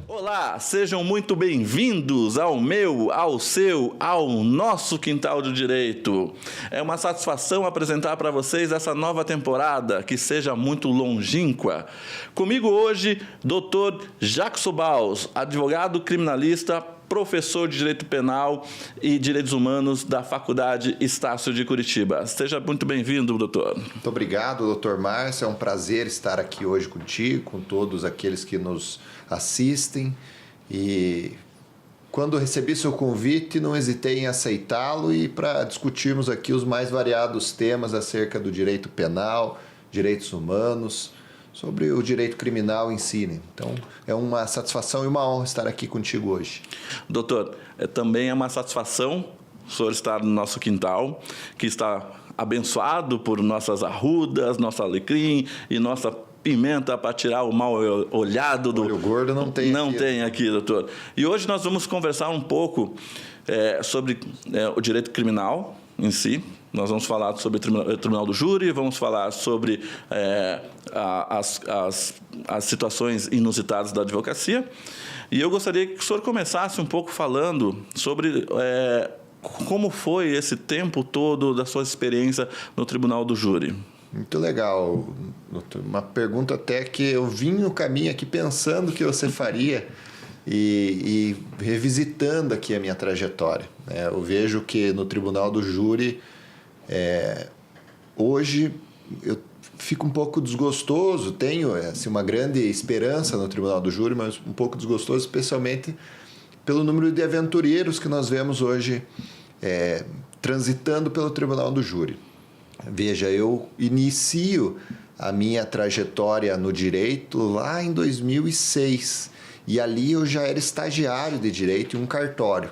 Olá, sejam muito bem-vindos ao meu, ao seu, ao nosso Quintal do Direito. É uma satisfação apresentar para vocês essa nova temporada, que seja muito longínqua. Comigo hoje, Dr. Jackson Baus, advogado criminalista, professor de Direito Penal e Direitos Humanos da Faculdade Estácio de Curitiba. Seja muito bem-vindo, doutor. Muito obrigado, doutor Márcio. É um prazer estar aqui hoje contigo, com todos aqueles que nos assistem. E quando recebi seu convite, não hesitei em aceitá-lo e para discutirmos aqui os mais variados temas acerca do direito penal, direitos humanos, sobre o direito criminal em si, né? Então, é uma satisfação e uma honra estar aqui contigo hoje. Doutor, também é uma satisfação o senhor estar no nosso quintal, que está abençoado por nossas arrudas, nosso alecrim e nossa pimenta para tirar o mal olhado do... Olho gordo não tem não aqui. Tem aqui, doutor. E hoje nós vamos conversar um pouco sobre o direito criminal em si. Nós vamos falar sobre o Tribunal do Júri, vamos falar sobre as situações inusitadas da advocacia. E eu gostaria que o senhor começasse um pouco falando sobre como foi esse tempo todo da sua experiência no Tribunal do Júri. Muito legal. Uma pergunta até que eu vim no caminho aqui pensando que você faria e revisitando aqui a minha trajetória. Eu vejo que no Tribunal do Júri, hoje eu fico um pouco desgostoso, tenho assim, uma grande esperança no Tribunal do Júri, mas um pouco desgostoso, especialmente pelo número de aventureiros que nós vemos hoje transitando pelo Tribunal do Júri. Veja, eu inicio a minha trajetória no direito lá em 2006 e ali eu já era estagiário de direito em um cartório.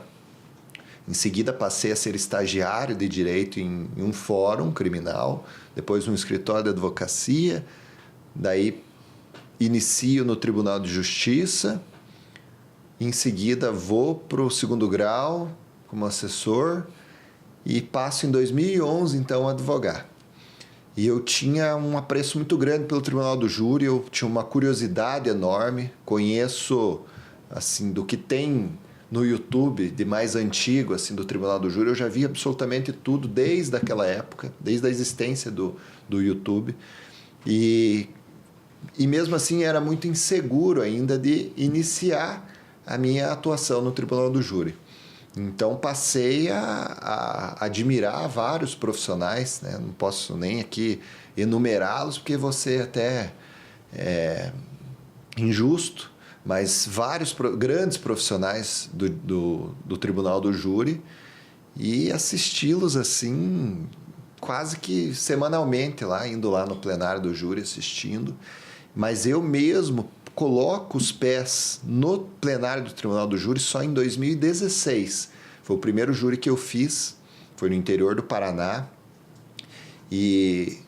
Em seguida passei a ser estagiário de direito em um fórum criminal, depois um escritório de advocacia, daí inicio no Tribunal de Justiça, em seguida vou para o segundo grau como assessor e passo em 2011 então a advogar. E eu tinha um apreço muito grande pelo Tribunal do Júri, eu tinha uma curiosidade enorme, conheço assim do que tem no YouTube de mais antigo assim do Tribunal do Júri, eu já vi absolutamente tudo desde aquela época, desde a existência do YouTube. E mesmo assim era muito inseguro ainda de iniciar a minha atuação no Tribunal do Júri. Então passei a admirar vários profissionais, né? Não posso nem aqui enumerá-los porque você até é injusto, mas vários grandes profissionais do Tribunal do Júri e assisti-los assim quase que semanalmente lá, indo lá no plenário do júri assistindo, mas eu mesmo coloco os pés no plenário do Tribunal do Júri só em 2016. Foi o primeiro júri que eu fiz, foi no interior do Paraná. E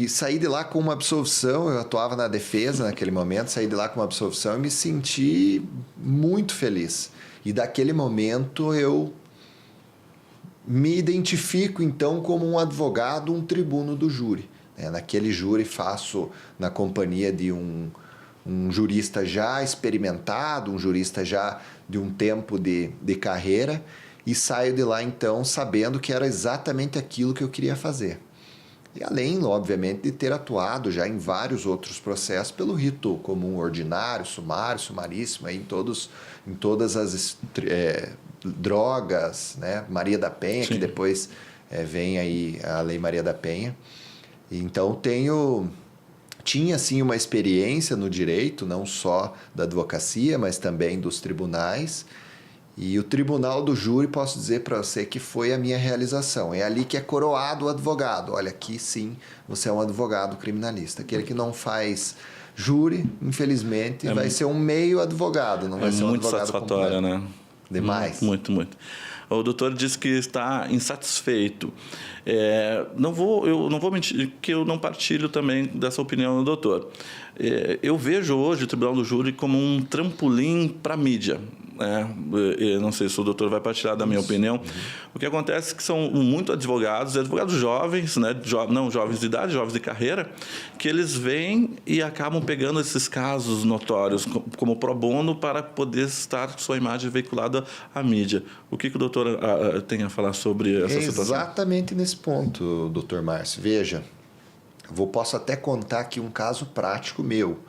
saí de lá com uma absolvição, eu atuava na defesa naquele momento, saí de lá com uma absolvição e me senti muito feliz. E daquele momento eu me identifico então como um advogado, um tribuno do júri. Naquele júri faço na companhia de um jurista já experimentado, um jurista já de um tempo de carreira e saio de lá então sabendo que era exatamente aquilo que eu queria fazer. E além, obviamente, de ter atuado já em vários outros processos pelo rito comum ordinário, sumário, sumaríssimo, aí em todas as drogas, né? Maria da Penha, sim, que depois vem aí a Lei Maria da Penha. Então tinha assim uma experiência no direito, não só da advocacia, mas também dos tribunais. E o Tribunal do Júri, posso dizer para você que foi a minha realização. É ali que é coroado o advogado. Olha, aqui sim, você é um advogado criminalista. Aquele que não faz júri, infelizmente, vai ser um meio advogado, não vai ser um advogado satisfatório, completo. né? Demais. Muito, muito. O doutor disse que está insatisfeito. Eu não vou mentir que eu não partilho também dessa opinião do doutor. Eu vejo hoje o Tribunal do Júri como um trampolim para a mídia. Eu não sei se o doutor vai partilhar da minha opinião. O que acontece é que são muito advogados jovens, né, não jovens de idade, jovens de carreira, que eles vêm e acabam pegando esses casos notórios como pro bono para poder estar sua imagem veiculada à mídia. O que o doutor tem a falar sobre essa situação? Exatamente nesse ponto, doutor Márcio. Veja, posso até contar aqui um caso prático meu.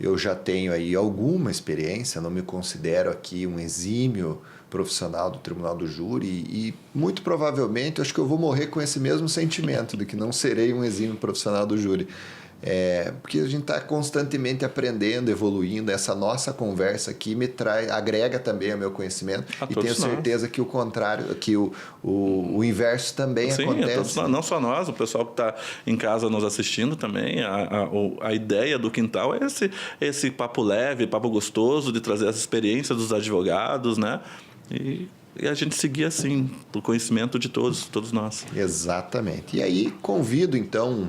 Eu já tenho aí alguma experiência, não me considero aqui um exímio profissional do Tribunal do Júri e muito provavelmente acho que eu vou morrer com esse mesmo sentimento de que não serei um exímio profissional do júri. Porque a gente está constantemente aprendendo, evoluindo. Essa nossa conversa aqui agrega também ao meu conhecimento e tenho certeza que o contrário, que o inverso também acontece. Não só nós, o pessoal que está em casa nos assistindo também. A ideia do Quintal é esse papo leve, papo gostoso de trazer as experiências dos advogados, né? E a gente seguir assim, por conhecimento de todos nós. Exatamente. E aí convido, então,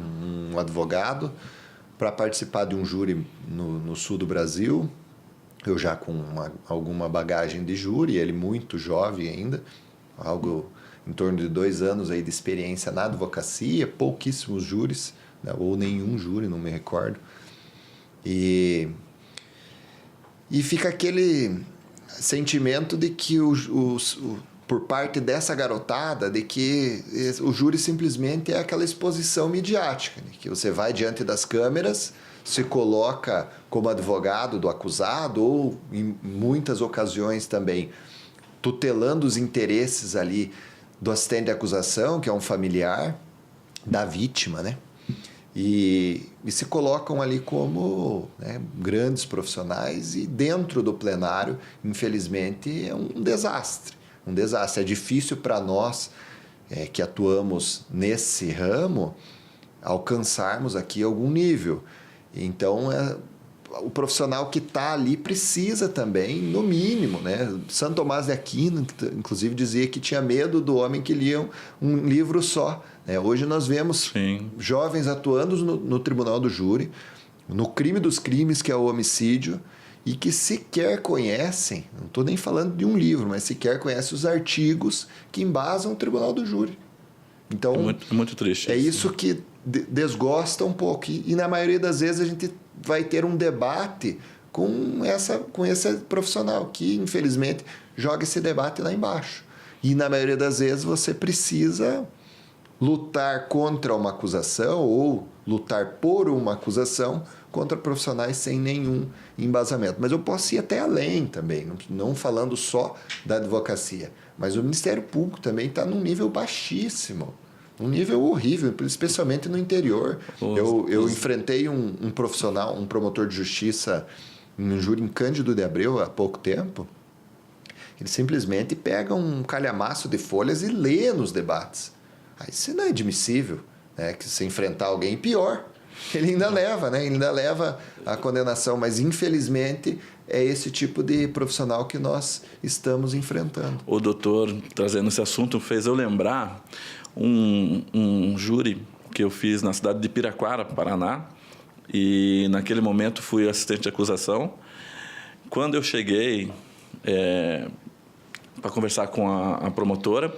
um advogado para participar de um júri no sul do Brasil. Eu já com alguma bagagem de júri, ele muito jovem ainda, algo em torno de 2 anos aí de experiência na advocacia, pouquíssimos júris, né, ou nenhum júri, não me recordo. E fica aquele sentimento de que por parte dessa garotada, de que o júri simplesmente é aquela exposição midiática, né? Que você vai diante das câmeras, se coloca como advogado do acusado ou, em muitas ocasiões também, tutelando os interesses ali do assistente de acusação, que é um familiar da vítima, né? E se colocam ali como, né, grandes profissionais e dentro do plenário, infelizmente, é um desastre. Um desastre. É difícil para nós que atuamos nesse ramo alcançarmos aqui algum nível. Então, o profissional que está ali precisa também, no mínimo, né? Santo Tomás de Aquino, inclusive, dizia que tinha medo do homem que lia um livro só. Hoje nós vemos jovens atuando no Tribunal do Júri, no crime dos crimes, que é o homicídio, e que sequer conhecem, não estou nem falando de um livro, mas sequer conhecem os artigos que embasam o Tribunal do Júri. Então, é muito triste. É isso que desgosta um pouco. E na maioria das vezes a gente vai ter um debate com esse profissional, que infelizmente joga esse debate lá embaixo. E na maioria das vezes você precisa lutar contra uma acusação ou lutar por uma acusação contra profissionais sem nenhum embasamento. Mas eu posso ir até além também, não falando só da advocacia, mas o Ministério Público também está num nível baixíssimo, um nível horrível, especialmente no interior. Eu enfrentei um profissional, um promotor de justiça em um júri em Cândido de Abreu há pouco tempo. Ele simplesmente pega um calhamaço de folhas e lê nos debates. Aí isso não é admissível, né? Que se enfrentar alguém, pior. Ele ainda leva, né? Ele ainda leva a condenação, mas infelizmente é esse tipo de profissional que nós estamos enfrentando. O doutor, trazendo esse assunto, fez eu lembrar um júri que eu fiz na cidade de Piraquara, Paraná, e naquele momento fui assistente de acusação. Quando eu cheguei para conversar com a promotora,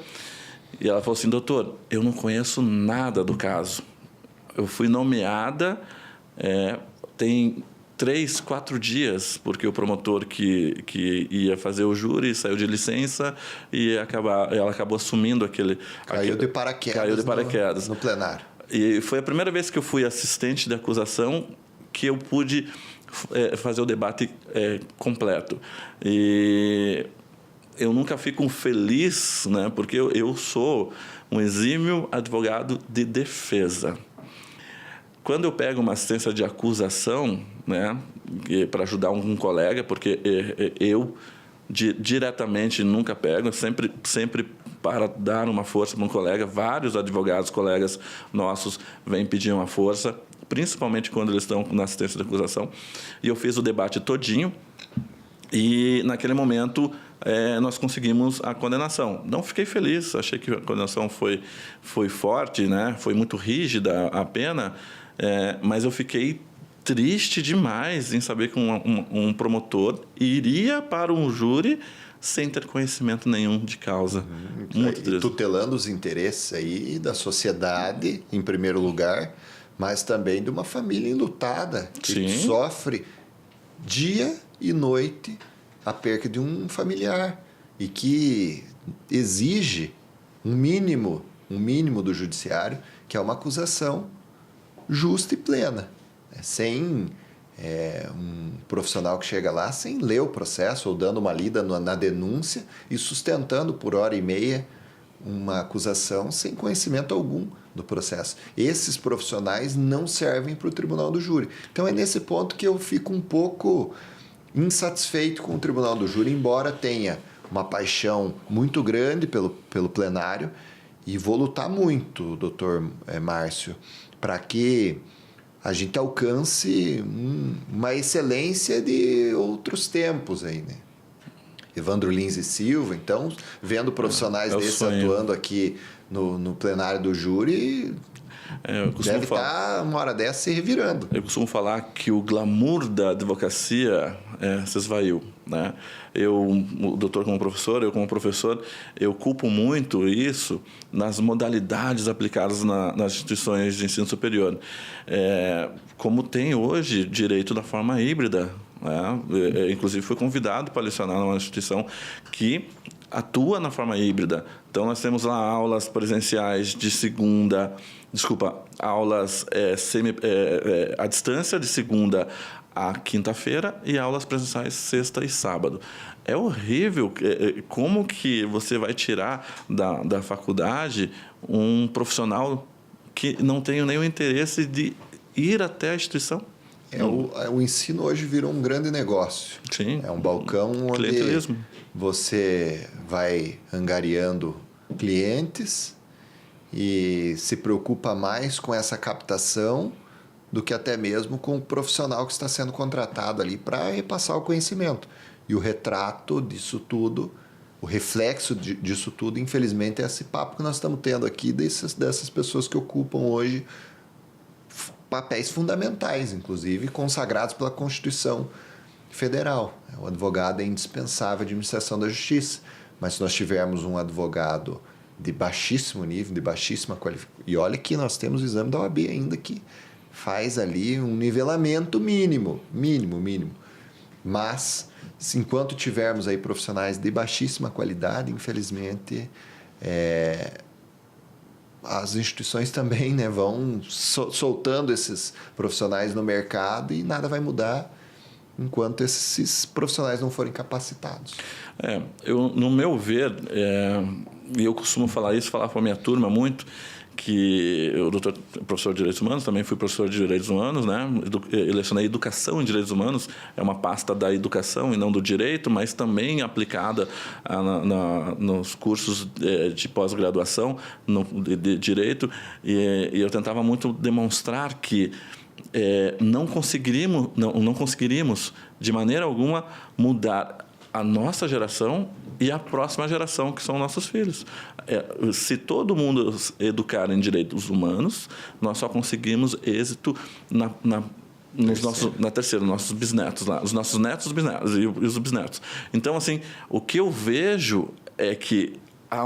e ela falou assim: doutor, eu não conheço nada do caso. Eu fui nomeada tem 3, 4 dias, porque o promotor que ia fazer o júri saiu de licença e ela acabou assumindo aquele... Caiu de paraquedas no plenário. E foi a primeira vez que eu fui assistente de acusação que eu pude fazer o debate completo. E eu nunca fico feliz, né, porque eu sou um exímio advogado de defesa. Quando eu pego uma assistência de acusação, né, para ajudar um colega, porque eu diretamente nunca pego, sempre para dar uma força para um colega, vários advogados, colegas nossos, vêm pedir uma força, principalmente quando eles estão na assistência de acusação. E eu fiz o debate todinho e, naquele momento, nós conseguimos a condenação. Não fiquei feliz, achei que a condenação foi forte, né? Foi muito rígida a pena, mas eu fiquei triste demais em saber que um promotor iria para um júri sem ter conhecimento nenhum de causa. Muito triste. Tutelando os interesses aí da sociedade, em primeiro lugar, mas também de uma família enlutada, que Sim. sofre dia e noite a perca de um familiar e que exige um mínimo do judiciário, que é uma acusação justa e plena, sem um profissional que chega lá sem ler o processo ou dando uma lida na denúncia e sustentando por hora e meia uma acusação sem conhecimento algum do processo. Esses profissionais não servem para o tribunal do júri. Então é nesse ponto que eu fico um pouco insatisfeito com o tribunal do júri, embora tenha uma paixão muito grande pelo plenário, e vou lutar muito, doutor Márcio, para que a gente alcance uma excelência de outros tempos aí, né? Evandro Lins e Silva, então, vendo profissionais desses atuando aqui no plenário do júri, deve estar uma hora dessa se revirando. Eu costumo falar que o glamour da advocacia se esvaiu, né? O doutor como professor, eu como professor, eu culpo muito isso nas modalidades aplicadas nas instituições de ensino superior. Como tem hoje direito da forma híbrida, né? Inclusive fui convidado para lecionar numa instituição que atua na forma híbrida. Então nós temos lá aulas presenciais de aulas à distância de segunda a quinta-feira e aulas presenciais sexta e sábado. É horrível como que você vai tirar da faculdade um profissional que não tem nenhum interesse de ir até a instituição. O ensino hoje virou um grande negócio. Sim. É um balcão onde você vai angariando clientes e se preocupa mais com essa captação do que até mesmo com o profissional que está sendo contratado ali para repassar o conhecimento. E o retrato disso tudo, o reflexo disso tudo, infelizmente, é esse papo que nós estamos tendo aqui dessas pessoas que ocupam hoje papéis fundamentais, inclusive consagrados pela Constituição Federal. O advogado é indispensável à administração da justiça, mas se nós tivermos um advogado de baixíssimo nível, de baixíssima qualificação, e olha que nós temos o exame da OAB ainda que faz ali um nivelamento mínimo, mas enquanto tivermos aí profissionais de baixíssima qualidade, infelizmente, as instituições também, né, vão soltando esses profissionais no mercado e nada vai mudar enquanto esses profissionais não forem capacitados. No meu ver, e eu costumo falar para a minha turma muito, que eu professor de Direitos Humanos, também fui professor de Direitos Humanos, né? Eu lecionei Educação em Direitos Humanos, é uma pasta da educação e não do direito, mas também aplicada nos cursos de pós-graduação de direito, e eu tentava muito demonstrar que não conseguiríamos de maneira alguma mudar a nossa geração e a próxima geração, que são nossos filhos. Se todo mundo educar em direitos humanos, nós só conseguimos êxito na terceira, nossos bisnetos lá, os nossos netos, os bisnetos e os bisnetos. Então, assim, o que eu vejo é que há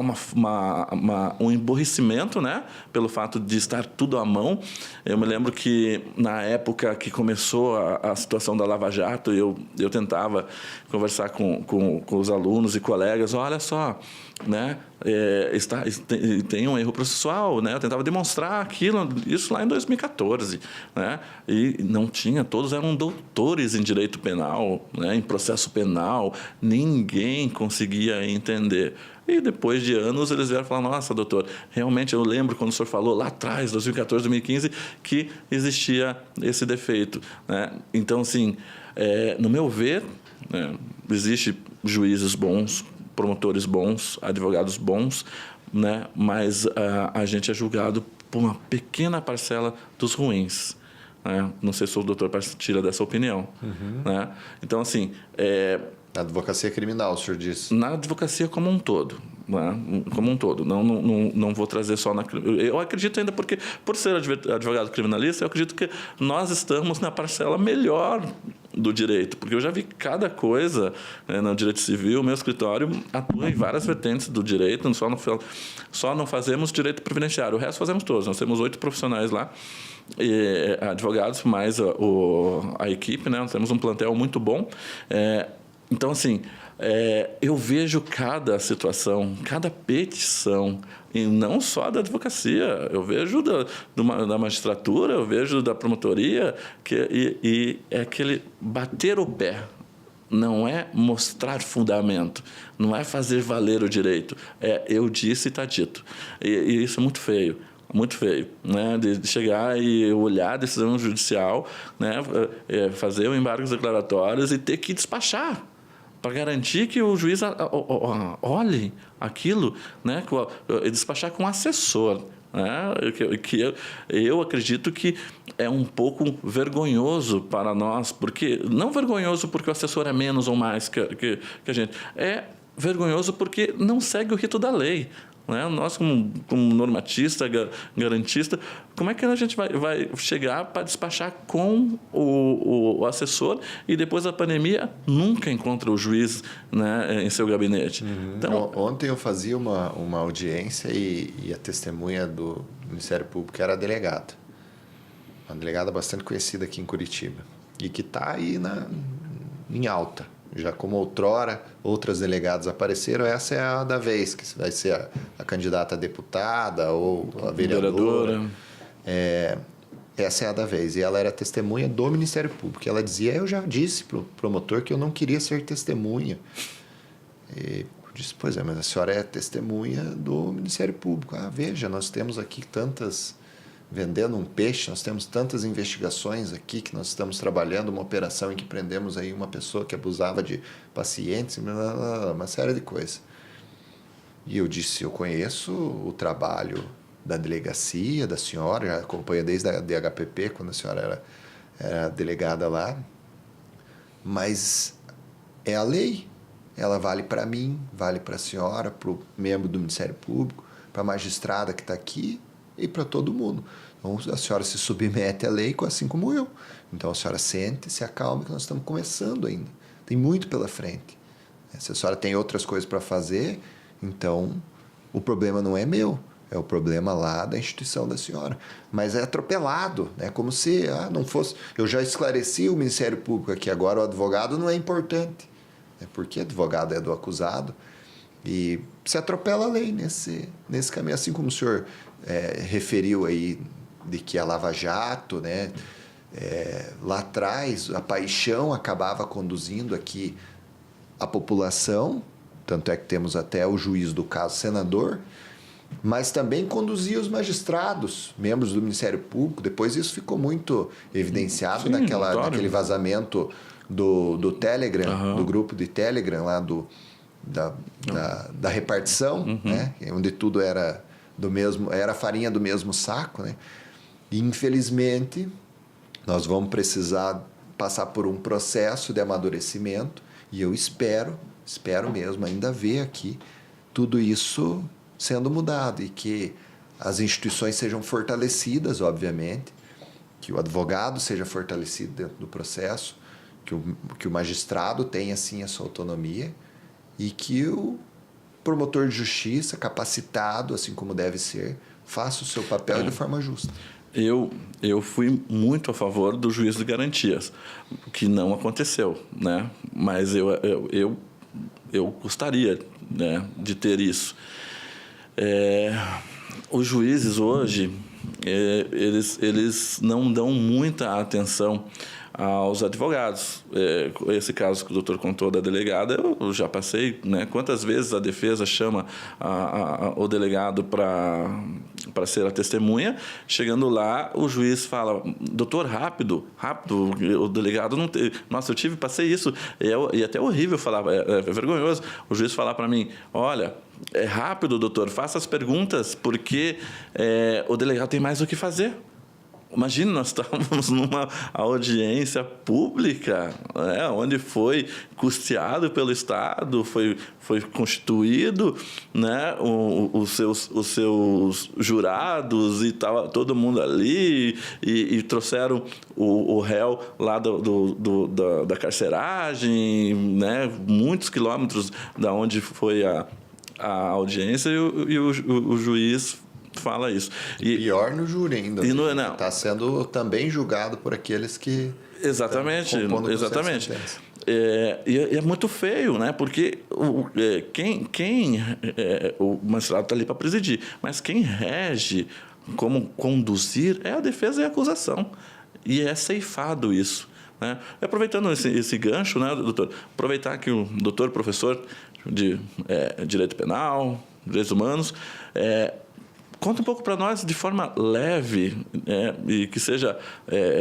um emborrecimento, né, pelo fato de estar tudo à mão. Eu me lembro que, na época que começou a situação da Lava Jato, eu tentava conversar com os alunos e colegas, olha só, né, tem um erro processual, né? Eu tentava demonstrar isso lá em 2014, né? E não tinha, todos eram doutores em direito penal, né, em processo penal, ninguém conseguia entender. E depois de anos eles vieram falar, nossa, doutor, realmente eu lembro quando o senhor falou lá atrás, 2014, 2015, que existia esse defeito, né? Então, assim, no meu ver, existe juízes bons, promotores bons, advogados bons, né? Mas a gente é julgado por uma pequena parcela dos ruins, né? Não sei se o doutor partilha dessa opinião. Né? Então, assim... Na advocacia criminal, o senhor disse? Na advocacia como um todo. né, como um todo. Não vou trazer só na... Eu acredito ainda porque, por ser advogado criminalista, eu acredito que nós estamos na parcela melhor do direito, porque eu já vi cada coisa, né, no direito civil. Meu escritório atua em várias vertentes do direito, só não fazemos direito previdenciário, o resto fazemos todos. Nós temos 8 profissionais lá, advogados, mais a equipe, né? Nós temos um plantel muito bom. Então, assim, eu vejo cada situação, cada petição, e não só da advocacia, eu vejo da magistratura, eu vejo da promotoria, e é aquele bater o pé. Não é mostrar fundamento, não é fazer valer o direito. Eu disse e está dito. E isso é muito feio. Muito feio, né? De chegar e olhar a decisão judicial, né? Fazer o embargos declaratórios e ter que despachar para garantir que o juiz olhe aquilo, né? Despachar com assessor. Né? Eu acredito que é um pouco vergonhoso para nós, porque não vergonhoso porque o assessor é menos ou mais que a gente, é vergonhoso porque não segue o rito da lei. Né? Nós, como normatista, garantista, como é que a gente vai chegar para despachar com o assessor e depois da pandemia nunca encontra o juiz, né, em seu gabinete? Então, ontem eu fazia uma audiência e a testemunha do Ministério Público era a delegada. Uma delegada bastante conhecida aqui em Curitiba e que está aí em alta. Já como outrora, outras delegadas apareceram, essa é a da vez, que vai ser a candidata a deputada ou a vereadora. Essa é a da vez. E ela era testemunha do Ministério Público. Ela dizia, eu já disse para o promotor que eu não queria ser testemunha. E eu disse, pois é, mas a senhora é testemunha do Ministério Público. Veja, nós temos aqui vendendo um peixe, nós temos tantas investigações aqui que nós estamos trabalhando, uma operação em que prendemos aí uma pessoa que abusava de pacientes, uma série de coisas. E eu disse, eu conheço o trabalho da delegacia, da senhora, já acompanho desde a DHPP, quando a senhora era delegada lá, mas é a lei, ela vale para mim, vale para a senhora, para o membro do Ministério Público, para a magistrada que está aqui, e para todo mundo. Então, a senhora se submete à lei, assim como eu. Então, a senhora sente, se acalma, que nós estamos começando ainda. Tem muito pela frente. Se a senhora tem outras coisas para fazer, então, o problema não é meu, é o problema lá da instituição da senhora. Mas é atropelado, né? Como se não fosse... Eu já esclareci o Ministério Público aqui, agora o advogado não é importante. Porque advogado é do acusado. E se atropela a lei nesse caminho, assim como o senhor referiu aí de que a Lava Jato, né, lá atrás, a paixão acabava conduzindo aqui a população, tanto é que temos até o juiz do caso senador, mas também conduzia os magistrados, membros do Ministério Público. Depois isso ficou muito evidenciado naquele vazamento do Telegram, do grupo de Telegram lá da repartição, né? Onde tudo era farinha do mesmo saco, né? E, infelizmente, nós vamos precisar passar por um processo de amadurecimento e eu espero mesmo ainda ver aqui tudo isso sendo mudado e que as instituições sejam fortalecidas, obviamente, que o advogado seja fortalecido dentro do processo, que o magistrado tenha, assim, a sua autonomia e que o promotor de justiça, capacitado, assim como deve ser, faça o seu papel de forma justa. Eu fui muito a favor do juízo de garantias, que não aconteceu, né? Mas eu gostaria, né, de ter isso. Os juízes hoje, eles não dão muita atenção aos advogados. Esse caso que o doutor contou da delegada, eu já passei, né? Quantas vezes a defesa chama o delegado para ser a testemunha, chegando lá, o juiz fala, doutor, rápido, o delegado não tem... Nossa, passei isso, e até horrível falar, é vergonhoso o juiz falar para mim, olha, é rápido, doutor, faça as perguntas, porque o delegado tem mais o que fazer. Imagina, nós estávamos numa audiência pública, né, onde foi custeado pelo Estado, foi constituído, né, os seus jurados e tal, todo mundo ali, e trouxeram o réu lá da carceragem, né, muitos quilômetros da onde foi a audiência, e o juiz fala isso. E pior no júri ainda. Está sendo também julgado por aqueles que... Exatamente. E é muito feio, né? Porque o magistrado está ali para presidir, mas quem rege como conduzir é a defesa e a acusação. E é ceifado isso, né? Aproveitando esse gancho, né, doutor? Aproveitar que o doutor, professor de Direito Penal, Direitos Humanos, conta um pouco para nós, de forma leve, e que seja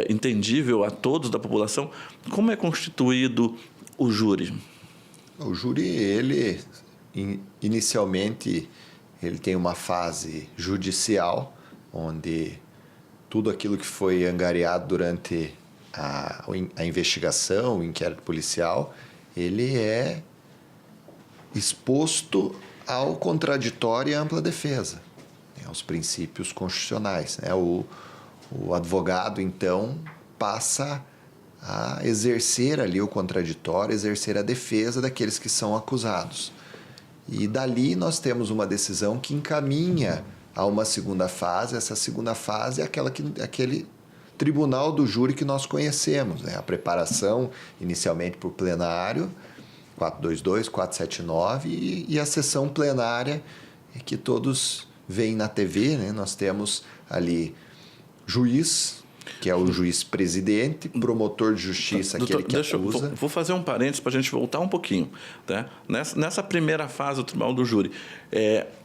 entendível a todos da população, como é constituído o júri. O júri, ele inicialmente, ele tem uma fase judicial, onde tudo aquilo que foi angariado durante a investigação, o inquérito policial, ele é exposto ao contraditório e à ampla defesa, aos princípios constitucionais, né? O advogado, então, passa a exercer ali o contraditório, exercer a defesa daqueles que são acusados. E dali nós temos uma decisão que encaminha a uma segunda fase. Essa segunda fase é aquele tribunal do júri que nós conhecemos, né? A preparação, inicialmente por plenário, 422, 479, e a sessão plenária que todos veem na TV, né? Nós temos ali juiz, que é o juiz presidente, promotor de justiça, doutor, aquele que acusa. Vou fazer um parênteses para a gente voltar um pouquinho, tá? Nessa primeira fase do tribunal do júri,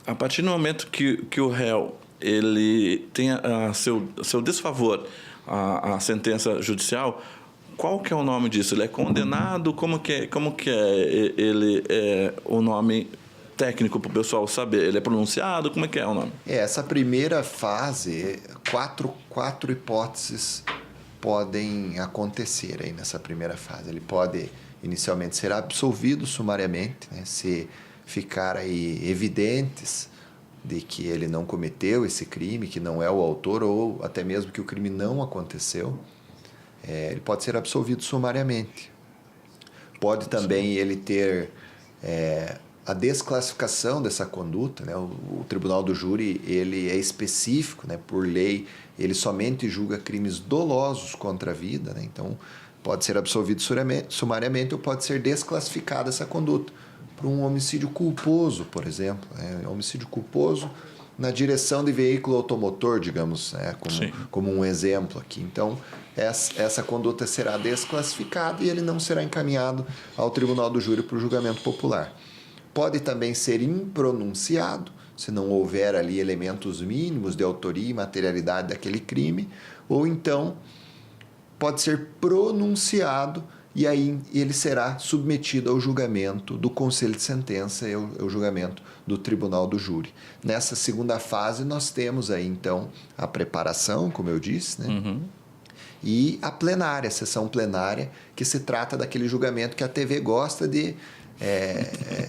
a partir do momento que o réu ele tem a seu desfavor a sentença judicial, qual que é o nome disso? Ele é condenado? Como que é ele o nome técnico para o pessoal saber? Ele é pronunciado? Como é que é o nome? Essa primeira fase, quatro hipóteses podem acontecer aí nessa primeira fase. Ele pode inicialmente ser absolvido sumariamente, né? Se ficar aí evidentes de que ele não cometeu esse crime, que não é o autor, ou até mesmo que o crime não aconteceu, ele pode ser absolvido sumariamente. Pode também ele ter a desclassificação dessa conduta, né? O tribunal do júri, ele é específico, né? Por lei, ele somente julga crimes dolosos contra a vida, né? Então, pode ser absolvido sumariamente ou pode ser desclassificada essa conduta para um homicídio culposo, por exemplo, né? Homicídio culposo na direção de veículo automotor, digamos, né? Como um exemplo aqui. Então, essa conduta será desclassificada e ele não será encaminhado ao tribunal do júri para o julgamento popular. Pode também ser impronunciado, se não houver ali elementos mínimos de autoria e materialidade daquele crime, ou então pode ser pronunciado e aí ele será submetido ao julgamento do conselho de sentença e ao julgamento do tribunal do júri. Nessa segunda fase nós temos aí então a preparação, como eu disse, né? Uhum. E a plenária, a sessão plenária, que se trata daquele julgamento que a TV gosta de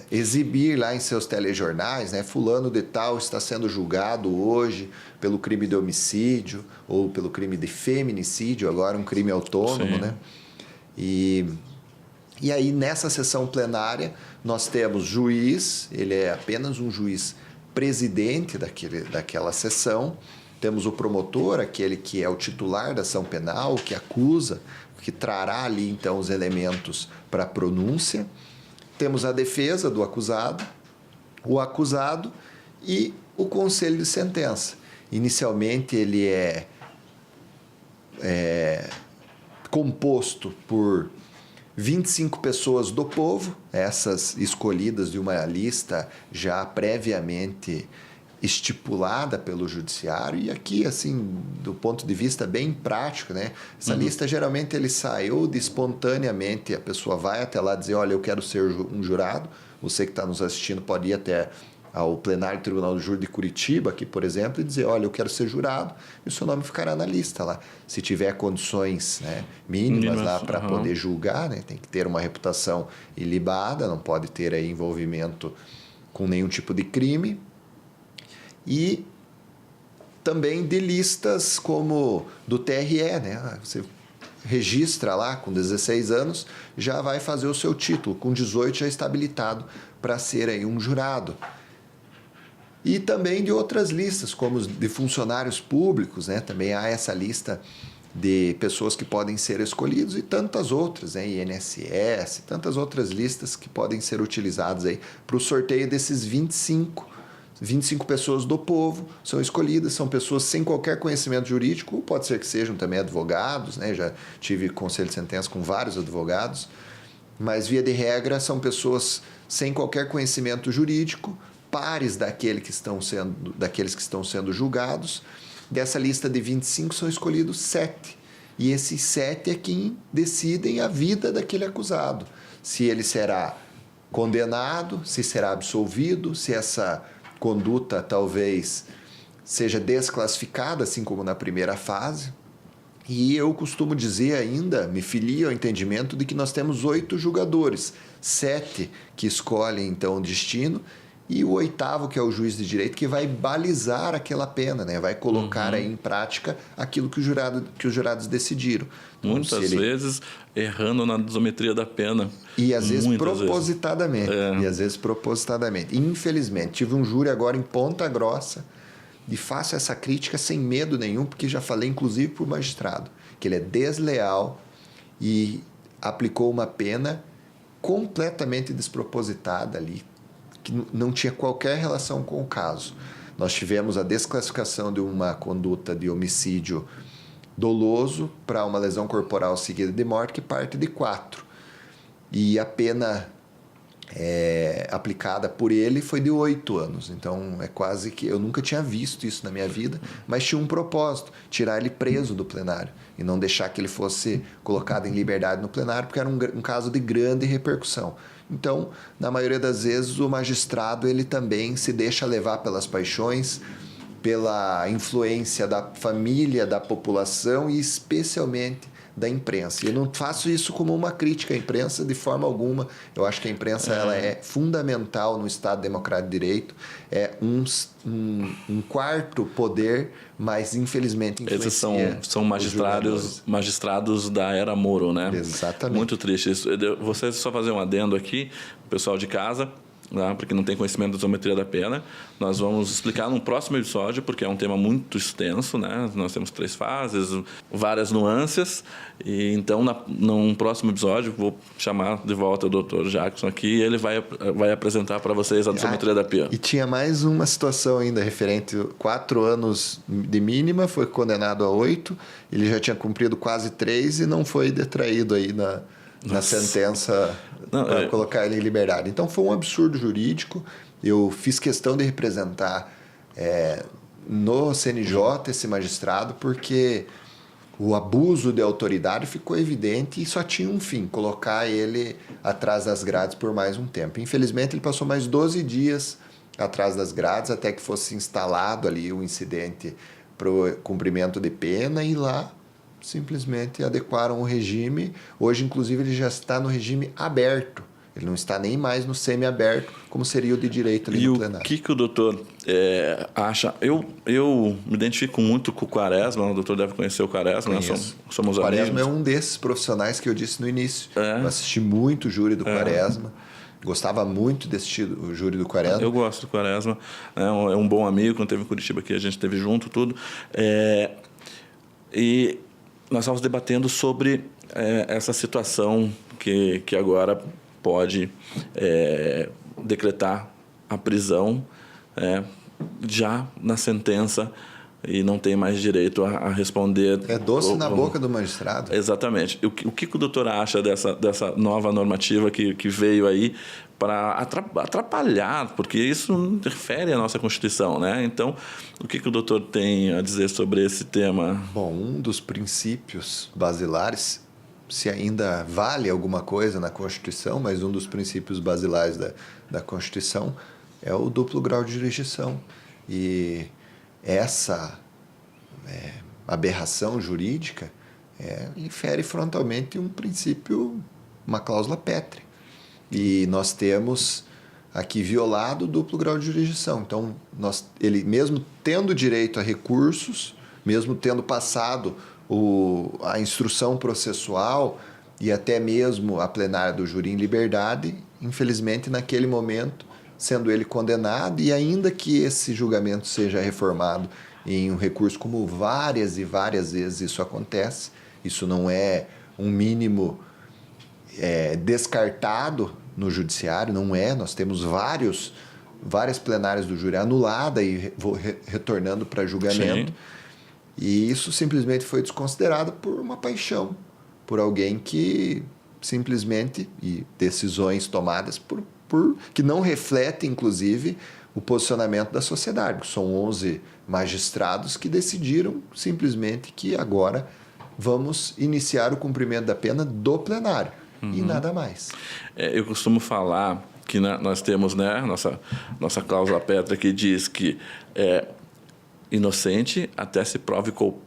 exibir lá em seus telejornais, né? Fulano de tal está sendo julgado hoje pelo crime de homicídio ou pelo crime de feminicídio, agora um crime autônomo, né? E aí nessa sessão plenária nós temos juiz, ele é apenas um juiz presidente daquela sessão. Temos o promotor, aquele que é o titular da ação penal, que acusa, que trará ali então os elementos para a pronúncia. Temos a defesa do acusado, o acusado e o conselho de sentença. Inicialmente ele é composto por 25 pessoas do povo, essas escolhidas de uma lista já previamente estipulada pelo judiciário, e aqui, assim, do ponto de vista bem prático, né? Essa lista, geralmente, ele sai ou de espontaneamente, a pessoa vai até lá dizer, olha, eu quero ser um jurado, você que está nos assistindo pode ir até ao plenário do Tribunal do Júri de Curitiba, aqui, por exemplo, e dizer, olha, eu quero ser jurado, e o seu nome ficará na lista lá. Se tiver condições, né, mínimas lá para poder julgar, né, tem que ter uma reputação ilibada, não pode ter aí envolvimento com nenhum tipo de crime. E também de listas como do TRE, né? Você registra lá com 16 anos, já vai fazer o seu título, com 18 já está habilitado para ser aí um jurado. E também de outras listas, como de funcionários públicos, né? Também há essa lista de pessoas que podem ser escolhidos e tantas outras, né? INSS, tantas outras listas que podem ser utilizadas aí para o sorteio desses 25 pessoas do povo são escolhidas, são pessoas sem qualquer conhecimento jurídico, pode ser que sejam também advogados, né? Já tive conselho de sentença com vários advogados, mas via de regra são pessoas sem qualquer conhecimento jurídico, pares daqueles que estão sendo julgados. Dessa lista de 25 são escolhidos 7. E esses 7 é quem decidem a vida daquele acusado. Se ele será condenado, se será absolvido, se essa conduta talvez seja desclassificada, assim como na primeira fase. E eu costumo dizer ainda, me filio ao entendimento de que nós temos 8 julgadores, 7 que escolhem então o destino, e o 8º, que é o juiz de direito, que vai balizar aquela pena, né? Vai colocar aí em prática aquilo que os jurados decidiram. Então, muitas vezes errando na isometria da pena. E às vezes propositadamente. E às vezes propositadamente. Infelizmente, tive um júri agora em Ponta Grossa e faço essa crítica sem medo nenhum, porque já falei inclusive para o magistrado, que ele é desleal e aplicou uma pena completamente despropositada ali, que não tinha qualquer relação com o caso. Nós tivemos a desclassificação de uma conduta de homicídio doloso para uma lesão corporal seguida de morte, que parte de 4. E a pena aplicada por ele foi de 8 anos. Então, é quase que... Eu nunca tinha visto isso na minha vida, mas tinha um propósito, tirar ele preso do plenário e não deixar que ele fosse colocado em liberdade no plenário, porque era um caso de grande repercussão. Então, na maioria das vezes, o magistrado ele também se deixa levar pelas paixões, pela influência da família, da população e especialmente da imprensa. E eu não faço isso como uma crítica à imprensa de forma alguma. Eu acho que a imprensa ela é fundamental no Estado Democrático de Direito. É um quarto poder, mas infelizmente influencia. Esses são magistrados da era Moro, né? Exatamente. Muito triste isso. Você só fazer um adendo aqui, o pessoal de casa, porque não tem conhecimento da isometria da pena. Nós vamos explicar num próximo episódio, porque é um tema muito extenso, né? Nós temos 3 fases, várias nuances, e então num próximo episódio vou chamar de volta o Dr. Jackson aqui e ele vai apresentar para vocês a isometria da pena. E tinha mais uma situação ainda referente a 4 anos de mínima, foi condenado a 8, ele já tinha cumprido quase 3 e não foi detraído aí na sentença para colocar ele em liberdade. Então foi um absurdo jurídico. Eu fiz questão de representar no CNJ esse magistrado, porque o abuso de autoridade ficou evidente e só tinha um fim, colocar ele atrás das grades por mais um tempo. Infelizmente ele passou mais 12 dias atrás das grades até que fosse instalado ali o incidente para o cumprimento de pena, e lá simplesmente adequaram o regime. Hoje, inclusive, ele já está no regime aberto. Ele não está nem mais no semi-aberto, como seria o de direito ali no plenário. E o que o doutor acha? Eu me identifico muito com o Quaresma, o doutor deve conhecer o Quaresma, nós somos amigos. O Quaresma é um desses profissionais que eu disse no início. Eu assisti muito o júri do Quaresma. Gostava muito de assistir o júri do Quaresma. Eu gosto do Quaresma. É um bom amigo. Quando teve em Curitiba aqui, a gente esteve junto, tudo. E nós estávamos debatendo sobre essa situação que agora pode decretar a prisão já na sentença e não tem mais direito a responder. É doce na boca do magistrado. Exatamente. O que o doutor acha dessa nova normativa que veio aí para atrapalhar, porque isso interfere a nossa Constituição, né? Então, o que o doutor tem a dizer sobre esse tema? Bom, um dos princípios basilares, se ainda vale alguma coisa na Constituição, mas um dos princípios basilares da Constituição é o duplo grau de jurisdição. E essa aberração jurídica infere frontalmente um princípio, uma cláusula pétrea. E nós temos aqui violado o duplo grau de jurisdição. Então, ele mesmo tendo direito a recursos, mesmo tendo passado a instrução processual e até mesmo a plenária do júri em liberdade, infelizmente, naquele momento, sendo ele condenado, e ainda que esse julgamento seja reformado em um recurso, como várias e várias vezes isso acontece, isso não é um mínimo descartado no judiciário, não é. Nós temos várias plenárias do júri anuladas e retornando para julgamento. Sim. E isso simplesmente foi desconsiderado por uma paixão, por alguém que simplesmente, e decisões tomadas que não refletem, inclusive, o posicionamento da sociedade. São 11 magistrados que decidiram simplesmente que agora vamos iniciar o cumprimento da pena do plenário. Uhum. E nada mais. Eu costumo falar que nós temos, né, nossa cláusula pétrea que diz que é inocente até se prove culpado.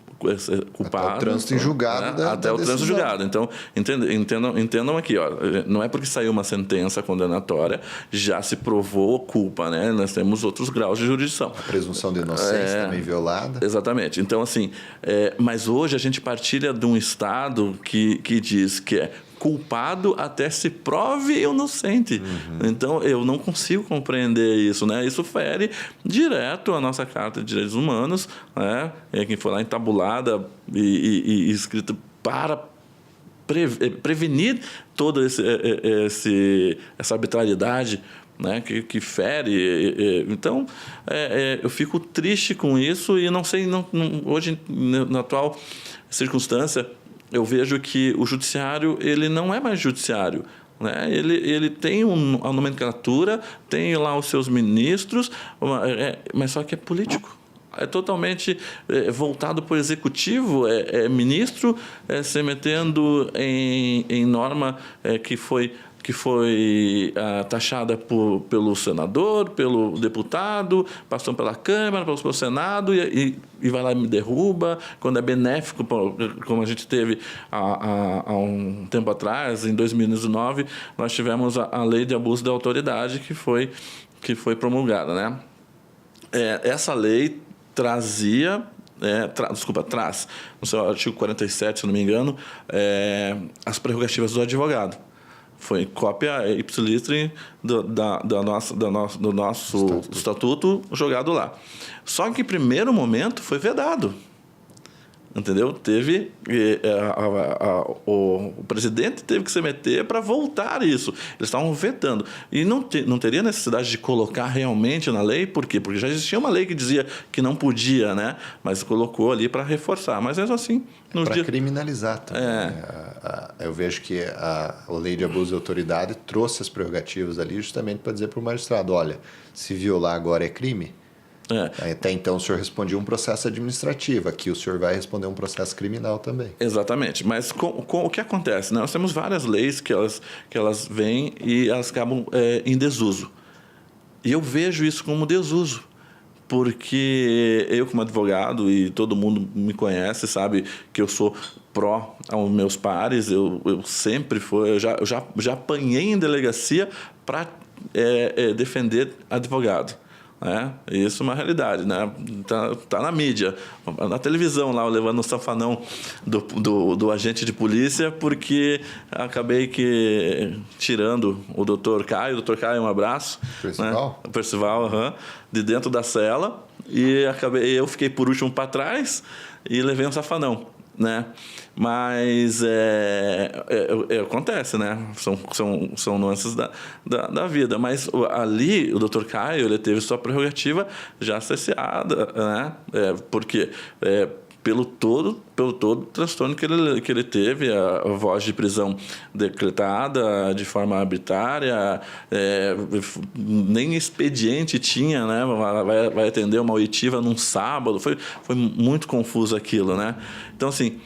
Até o trânsito em julgado. Né? Até o trânsito julgado. Então, entendam aqui, ó, não é porque saiu uma sentença condenatória, já se provou culpa, né? Nós temos outros graus de jurisdição. A presunção de inocência também violada. Exatamente. Então, assim, mas hoje a gente partilha de um Estado que diz que é culpado até se prove inocente. Uhum. Então, eu não consigo compreender isso, né? Isso fere direto a nossa Carta de Direitos Humanos, né? Que foi lá entabulada e escrita para prevenir toda essa arbitrariedade, né? que fere. Então, eu fico triste com isso e não sei, hoje, na atual circunstância, eu vejo que o judiciário ele não é mais judiciário, né? Ele tem a nomenclatura, tem lá os seus ministros, mas só que é político. É totalmente voltado para o executivo, ministro se metendo em norma que foi taxada pelo senador, pelo deputado, passou pela Câmara, pelo Senado e vai lá e me derruba. Quando é benéfico, como a gente teve há um tempo atrás, em 2019, nós tivemos a Lei de Abuso da Autoridade que foi promulgada, né? Essa lei traz, no seu artigo 47, se não me engano, as prerrogativas do advogado. Foi cópia ipsilitrim do nosso estatuto jogado lá. Só que, em primeiro momento, foi vedado. Entendeu? Teve o presidente teve que se meter para voltar isso. Eles estavam vetando. E não teria necessidade de colocar realmente na lei. Por quê? Porque já existia uma lei que dizia que não podia, né? Mas colocou ali para reforçar. Mas mesmo assim... Para criminalizar também. Eu vejo que a lei de abuso de autoridade trouxe as prerrogativas ali justamente para dizer para o magistrado, olha, se violar agora é crime... Até então o senhor respondia um processo administrativo, aqui o senhor vai responder um processo criminal também. Exatamente, mas o que acontece? Nós temos várias leis que elas vêm e elas acabam em desuso. E eu vejo isso como desuso, porque eu como advogado, e todo mundo me conhece, sabe que eu sou pró aos meus pares, eu sempre fui, eu já apanhei em delegacia para defender advogado. Isso é uma realidade, né? Tá na mídia, na televisão lá, eu levando o safanão do agente de polícia, porque acabei tirando o Dr. Caio. O Dr. Caio, um abraço. Percival? Né? Percival, de dentro da cela, e eu fiquei por último para trás e levei um safanão, né? Mas acontece, né? São nuances da vida. Mas ali, o Dr. Caio, ele teve sua prerrogativa já cesseada, né? Porque pelo todo o transtorno que ele teve, a voz de prisão decretada de forma arbitrária, nem expediente tinha, né? Vai atender uma oitiva num sábado, foi muito confuso aquilo, né? Então, assim,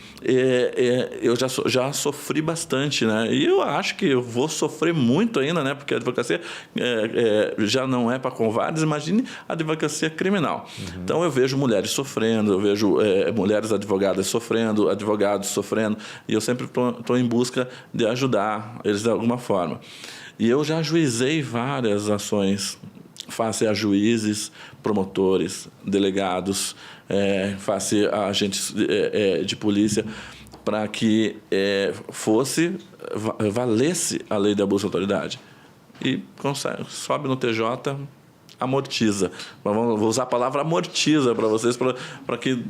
eu já sofri bastante, né? E eu acho que eu vou sofrer muito ainda, né? Porque a advocacia já não é para covardes, imagine a advocacia criminal. Uhum. Então, eu vejo mulheres sofrendo, eu vejo mulheres advogadas sofrendo, advogados sofrendo, e eu sempre estou em busca de ajudar eles de alguma forma. E eu já ajuizei várias ações face a juízes, promotores, delegados, face a agentes de polícia, para que valesse a lei de abuso de autoridade. E sobe no TJ, amortiza. Vou usar a palavra amortiza para vocês, para que,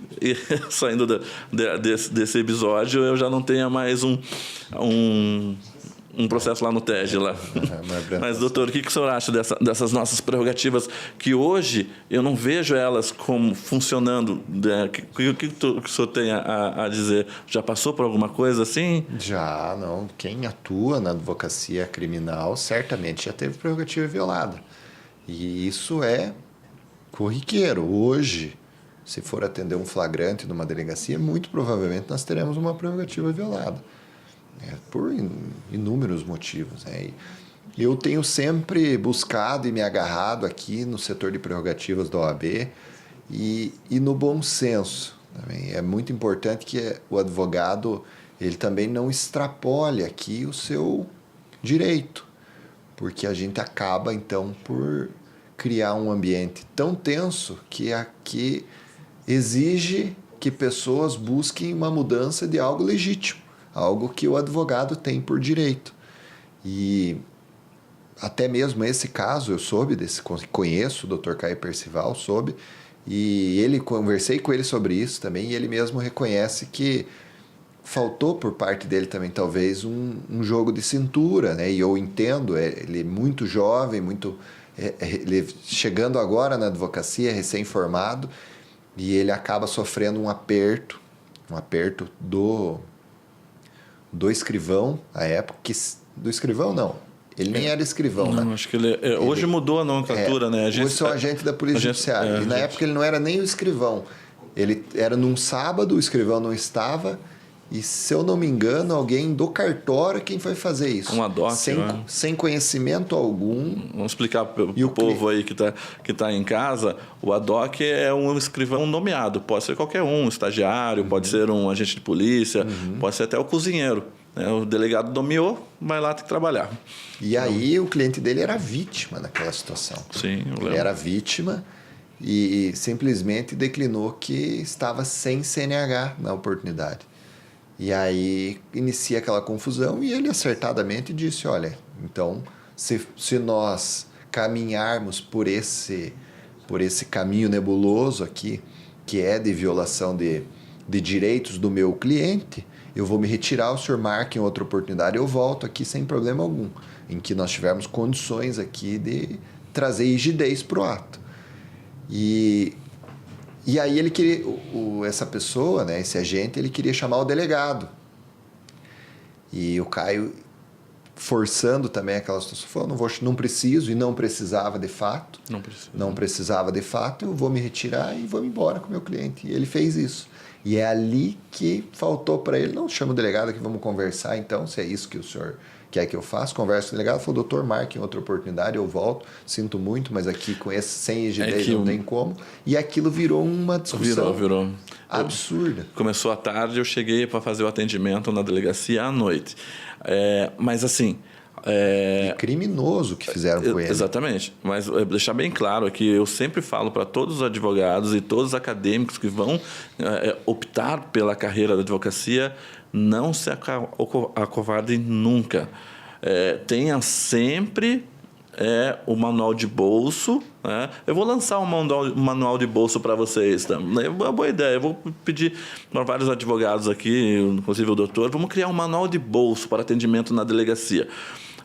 saindo desse episódio, eu já não tenha mais um processo lá no TED. Lá. Mas, doutor, o que o senhor acha dessas nossas prerrogativas que hoje eu não vejo elas como funcionando? O que o senhor tem a dizer? Já passou por alguma coisa assim? Já, não. Quem atua na advocacia criminal certamente já teve prerrogativa violada. E isso é corriqueiro. Hoje, se for atender um flagrante numa delegacia, muito provavelmente nós teremos uma prerrogativa violada. Por inúmeros motivos. Eu tenho sempre buscado e me agarrado aqui no setor de prerrogativas da OAB e no bom senso. Também. É muito importante que o advogado ele também não extrapole aqui o seu direito, porque a gente acaba, então, por criar um ambiente tão tenso que aqui exige que pessoas busquem uma mudança de algo legítimo, algo que o advogado tem por direito. E até mesmo esse caso eu soube, conheço o Dr. Caio Percival, soube, e conversei com ele sobre isso também, e ele mesmo reconhece que faltou por parte dele também talvez um jogo de cintura, né? E eu entendo, ele é muito jovem, ele chegando agora na advocacia, recém-formado, e ele acaba sofrendo um aperto do escrivão, à época, do escrivão não, ele nem era escrivão, não, né? Acho que hoje mudou a nomenclatura, né? Hoje sou agente da Polícia Judiciária, e na época ele não era nem o escrivão, ele era num sábado, o escrivão não estava, e se eu não me engano, alguém do cartório quem foi fazer isso. Um ADOC, sem conhecimento algum. Vamos explicar para o povo aí que tá em casa. O ADOC é um escrivão nomeado. Pode ser qualquer um estagiário, pode ser um agente de polícia, pode ser até o cozinheiro. O delegado nomeou, vai lá ter que trabalhar. E aí o cliente dele era vítima daquela situação. Sim, eu lembro. Ele era vítima e simplesmente declinou que estava sem CNH na oportunidade. E aí inicia aquela confusão e ele acertadamente disse, olha, então se nós caminharmos por esse caminho nebuloso aqui, que é de violação de direitos do meu cliente, eu vou me retirar, o senhor marque em outra oportunidade, eu volto aqui sem problema algum, em que nós tivermos condições aqui de trazer rigidez para o ato. E aí ele queria, essa pessoa, né, esse agente, ele queria chamar o delegado. E o Caio, forçando também aquela situação, falou, não preciso, e não precisava de fato. Não precisava de fato, eu vou me retirar e vou embora com o meu cliente. E ele fez isso. E é ali que faltou para ele, não, chama o delegado aqui, vamos conversar então, se é isso que o senhor quer que eu faça, conversa com o delegado, falou, doutor, marque em outra oportunidade, eu volto, sinto muito, mas aqui com esse sem rigidez não tem como. E aquilo virou uma discussão virou absurda. Começou à tarde, eu cheguei para fazer o atendimento na delegacia à noite. Mas assim... criminoso que fizeram com ele. Exatamente. Mas deixar bem claro aqui, eu sempre falo para todos os advogados e todos os acadêmicos que vão optar pela carreira da advocacia, não se acovardem nunca. Tenha sempre o manual de bolso. Né? Eu vou lançar um manual de bolso para vocês. Tá? É uma boa ideia. Eu vou pedir para vários advogados aqui, inclusive o doutor, vamos criar um manual de bolso para atendimento na delegacia.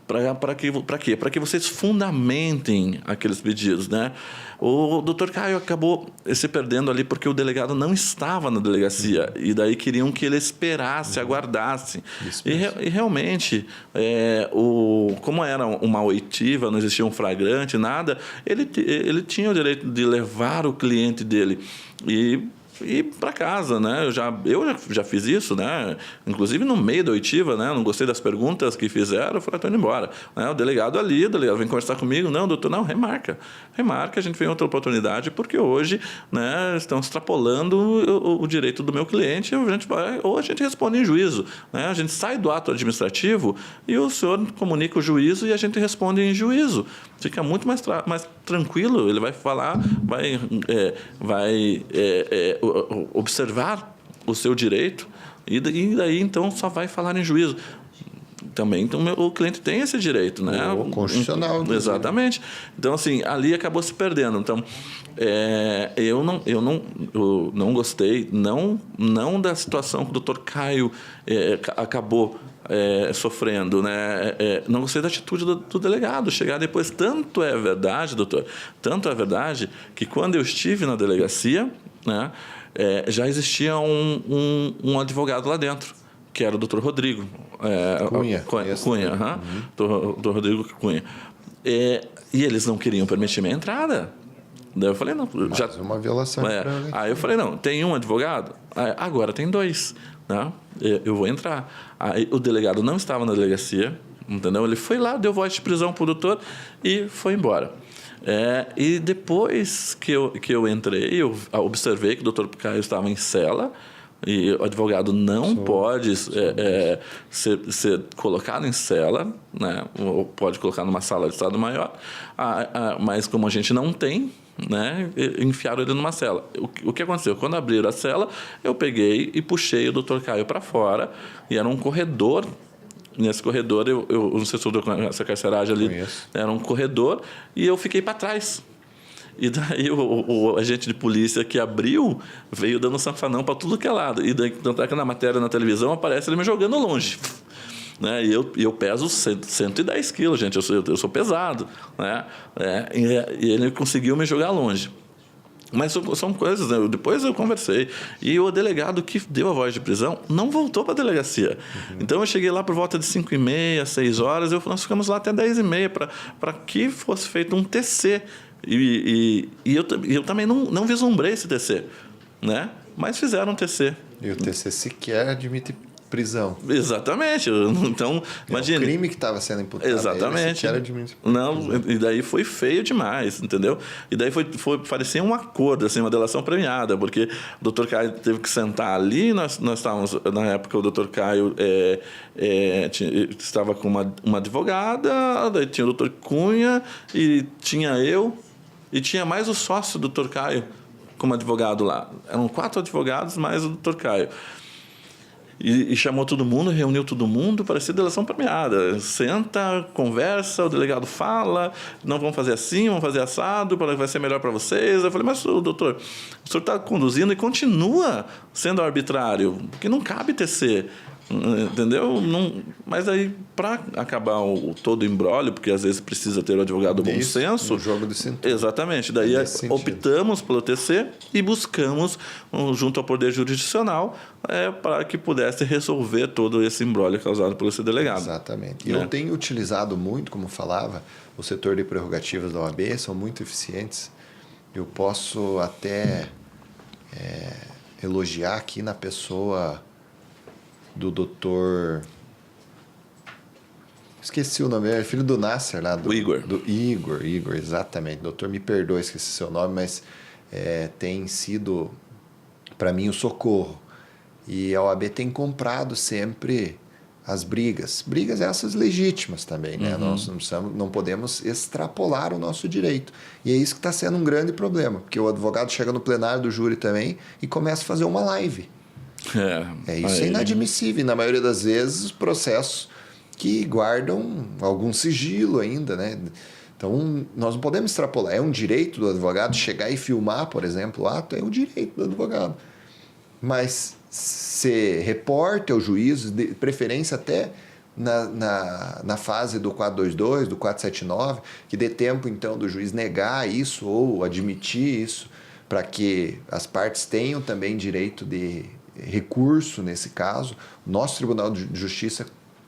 Para quê? Para que vocês fundamentem aqueles pedidos, né? O doutor Caio acabou se perdendo ali porque o delegado não estava na delegacia e daí queriam que ele esperasse, aguardasse. E realmente, como era uma oitiva, não existia um flagrante, nada, ele tinha o direito de levar o cliente dele e para casa, né? Eu já fiz isso, né? Inclusive no meio da oitiva, né? Não gostei das perguntas que fizeram, eu falei, estou indo embora. Né? O delegado vem conversar comigo, não, doutor, não, remarca, a gente vem outra oportunidade, porque hoje, né, estão extrapolando o direito do meu cliente, ou a gente responde em juízo, né? A gente sai do ato administrativo e o senhor comunica o juízo e a gente responde em juízo. Fica muito mais tranquilo, ele vai falar, vai observar o seu direito e daí então só vai falar em juízo. Também então, o cliente tem esse direito, né? Constitucional. Exatamente. Então, assim, ali acabou se perdendo. Então, eu não gostei, não da situação que o doutor Caio acabou sofrendo, né? Não gostei da atitude do delegado, chegar depois. Tanto é verdade, doutor, tanto é verdade que quando eu estive na delegacia, né, já existia um advogado lá dentro, que era o doutor Rodrigo Cunha. Doutor Rodrigo Cunha. E eles não queriam permitir minha entrada. Daí eu falei, não. Mas uma violação. Aí eu falei, não, tem um advogado? Agora tem dois. Né? Eu vou entrar. Aí o delegado não estava na delegacia, entendeu? Ele foi lá, deu voz de prisão para o doutor e foi embora. E depois que eu entrei, eu observei que o doutor Caio estava em cela e o advogado não pode ser colocado em cela, né? Ou pode colocar numa sala de estado maior, mas como a gente não tem, né, enfiaram ele numa cela. O que aconteceu? Quando abriram a cela, eu peguei e puxei o doutor Caio para fora e era um corredor. Nesse corredor, eu não sei se essa carceragem ali, era um corredor, e eu fiquei para trás. E daí o agente de polícia que abriu veio dando sanfanão para tudo que é lado. E daí, tanto é que na matéria na televisão aparece ele me jogando longe. Né? E eu peso 110 quilos, gente, eu sou pesado. Né? E ele conseguiu me jogar longe. Mas são coisas, né? Depois eu conversei. E o delegado que deu a voz de prisão não voltou para a delegacia. Então eu cheguei lá por volta de 5h30, 6 horas. Nós ficamos lá até 10h30 para que fosse feito um TC. E eu também não vislumbrei esse TC. Né? Mas fizeram um TC. E o TC sequer admite prisão. Exatamente. Então, imagine. O crime que estava sendo imputado. Exatamente. Não, e daí foi feio demais, entendeu? E daí parecia um acordo, assim, uma delação premiada, porque o doutor Caio teve que sentar ali, nós estávamos, na época, o doutor Caio estava com uma advogada, daí tinha o doutor Cunha, e tinha eu, e tinha mais o sócio do doutor Caio como advogado lá. Eram 4 advogados, mais o doutor Caio. E chamou todo mundo, reuniu todo mundo, parecia delação premiada. Senta, conversa, o delegado fala, não vamos fazer assim, vamos fazer assado, vai ser melhor para vocês. Eu falei, mas doutor, o senhor está conduzindo e continua sendo arbitrário, porque não cabe TC. Entendeu? Mas aí, para acabar todo o imbróglio, porque às vezes precisa ter o advogado bom senso. Um jogo de cintura. Exatamente. Daí optamos pelo TC e buscamos, junto ao Poder Jurisdicional, para que pudesse resolver todo esse imbróglio causado por esse delegado. Exatamente. E eu tenho utilizado muito, como falava, o setor de prerrogativas da OAB, são muito eficientes. Eu posso até elogiar aqui na pessoa do doutor... Esqueci o nome, é filho do Nasser lá. O Igor. Do Igor, exatamente. Doutor, me perdoe, esqueci seu nome, mas tem sido, para mim, o socorro. E a OAB tem comprado sempre as brigas. Brigas essas legítimas também, né? Nós não podemos extrapolar o nosso direito. E é isso que está sendo um grande problema, porque o advogado chega no plenário do júri também e começa a fazer uma live. Isso é inadmissível. E na maioria das vezes, processos que guardam algum sigilo ainda, né? Então, nós não podemos extrapolar. É um direito do advogado chegar e filmar, por exemplo, o ato, é um direito do advogado. Mas ser repórter ao juízo, de preferência até na fase do 422, do 479, que dê tempo, então, do juiz negar isso ou admitir isso, para que as partes tenham também direito de recurso nesse caso. O nosso Tribunal de Justiça,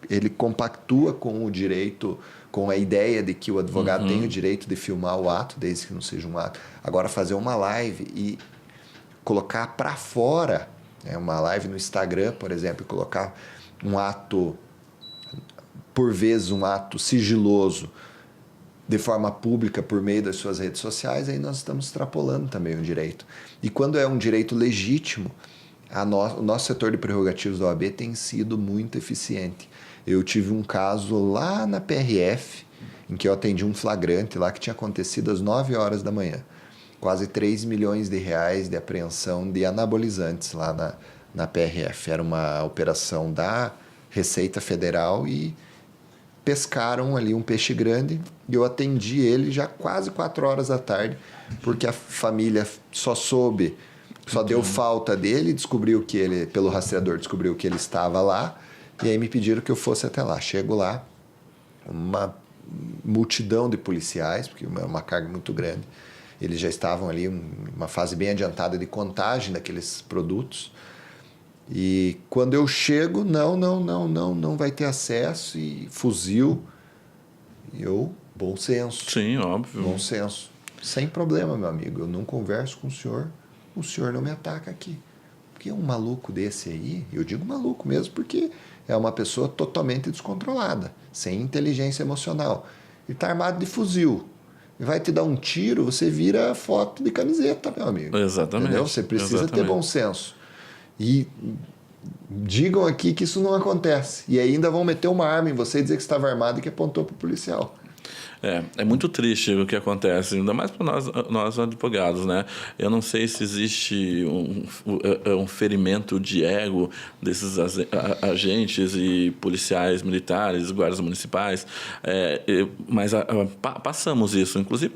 ele compactua com o direito, com a ideia de que o advogado tem o direito de filmar o ato, desde que não seja um ato. Agora, fazer uma live e colocar para fora, né, uma live no Instagram, por exemplo, e colocar um ato, por vezes um ato sigiloso, de forma pública por meio das suas redes sociais, aí nós estamos extrapolando também o direito. E quando é um direito legítimo, o nosso setor de prerrogativos da OAB tem sido muito eficiente. Eu tive um caso lá na PRF, em que eu atendi um flagrante lá que tinha acontecido às 9 horas da manhã. Quase 3 milhões de reais de apreensão de anabolizantes lá na PRF. Era uma operação da Receita Federal e pescaram ali um peixe grande e eu atendi ele já quase 4 horas da tarde, porque a família só deu falta dele, descobriu que ele, pelo rastreador, descobriu que ele estava lá, e aí me pediram que eu fosse até lá. Chego lá, uma multidão de policiais, porque é uma carga muito grande. Eles já estavam ali em uma fase bem adiantada de contagem daqueles produtos. E quando eu chego, não vai ter acesso, e fuzil. E bom senso. Sim, óbvio. Bom senso. Sem problema, meu amigo. Eu não converso com o senhor não me ataca aqui. Porque um maluco desse aí, eu digo maluco mesmo porque é uma pessoa totalmente descontrolada, sem inteligência emocional. Ele está armado de fuzil. E vai te dar um tiro, você vira foto de camiseta, meu amigo. Exatamente. Entendeu? Você precisa ter bom senso. E digam aqui que isso não acontece. E ainda vão meter uma arma em você e dizer que estava armado e que apontou para o policial. É muito triste o que acontece, ainda mais para nós advogados, né? Eu não sei se existe um ferimento de ego desses agentes e policiais militares, guardas municipais, mas passamos isso. Inclusive,